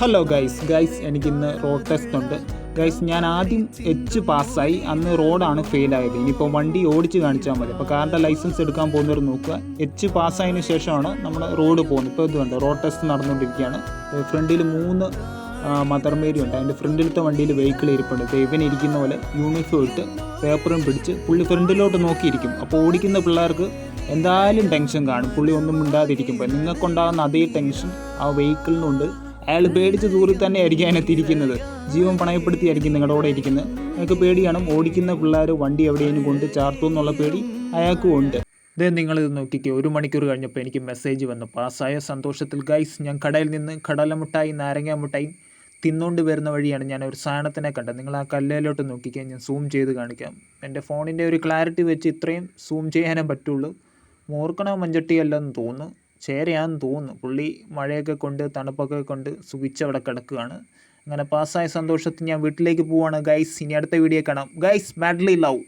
Hello guys എനിക്കിന്ന് road test ഉണ്ട് ഞാൻ ആദ്യം എച്ച് പാസ്സായി, അന്ന് റോഡാണ് ഫെയിലായത്. ഇനിയിപ്പോൾ വണ്ടി ഓടിച്ച് കാണിച്ചാൽ മതി. അപ്പോൾ കാറിൻ്റെ ലൈസൻസ് എടുക്കാൻ പോകുന്നവർ നോക്കുക, എച്ച് പാസ്സായതിനു ശേഷമാണ് നമ്മൾ റോഡ് പോകുന്നത്. ഇപ്പോൾ ഇതുണ്ട്, റോഡ് ടെസ്റ്റ് നടന്നുകൊണ്ടിരിക്കുകയാണ്. ഫ്രണ്ടിൽ 3 മദർമേരി ഉണ്ട്. അതിൻ്റെ ഫ്രണ്ടിലത്തെ വണ്ടിയിൽ വെഹിക്കിൾ ഇരിപ്പുണ്ട്. ഇവനിരിക്കുന്ന പോലെ യൂണിഫോം ഇട്ട് പേപ്പറും പിടിച്ച് പുള്ളി ഫ്രണ്ടിലോട്ട് നോക്കിയിരിക്കും. അപ്പോൾ ഓടിക്കുന്ന പിള്ളേർക്ക് എന്തായാലും ടെൻഷൻ കാണും. പുള്ളി ഒന്നും മിണ്ടാതിരിക്കുമ്പോൾ നിങ്ങൾക്കുണ്ടാകുന്ന അതേ ടെൻഷൻ ആ വെഹിക്കിളിനുണ്ട്. അയാൾ പേടിച്ച് ദൂരിൽ തന്നെ ആയിരിക്കും അതിനകത്തിരിക്കുന്നത്. ജീവൻ പണയപ്പെടുത്തിയായിരിക്കും നിങ്ങളുടെ കൂടെ ഇരിക്കുന്നത്. നിങ്ങൾക്ക് പേടിയാണ്, ഓടിക്കുന്ന പിള്ളേർ വണ്ടി എവിടെയെങ്കിലും കൊണ്ട് ചാർത്തും എന്നുള്ള പേടി അയാൾക്കും ഉണ്ട്. നിങ്ങളിത് നോക്കിക്കേ, 1 മണിക്കൂർ കഴിഞ്ഞപ്പോൾ എനിക്ക് മെസ്സേജ് വന്നു. പാസ്സായ സന്തോഷത്തിൽ ഞാൻ കടയിൽ നിന്ന് കടലമുട്ടായി നാരങ്ങ മുട്ടായി തിന്നുകൊണ്ട് വരുന്ന വഴിയാണ് ഞാൻ ഒരു സാധനത്തിനെ കണ്ടത്. നിങ്ങൾ ആ കല്ലേലോട്ട് നോക്കിക്കാൻ ഞാൻ സൂം ചെയ്ത് കാണിക്കാം. എൻ്റെ ഫോണിൻ്റെ ഒരു ക്ലാരിറ്റി വെച്ച് ഇത്രയും സൂം ചെയ്യാനേ പറ്റുള്ളൂ. മൂർക്കണോ മഞ്ചട്ടിയല്ലെന്ന് തോന്നുന്നു, ചേരയാന്ന് തോന്നുന്നു. പുള്ളി മഴയൊക്കെ കൊണ്ട് തണുപ്പൊക്കെ കൊണ്ട് സുഖിച്ചവിടെ കിടക്കുകയാണ്. അങ്ങനെ പാസ്സായ സന്തോഷത്തിൽ ഞാൻ വീട്ടിലേക്ക് പോവാണ് ഇനി അടുത്ത വീഡിയോ കാണാം. Madly love.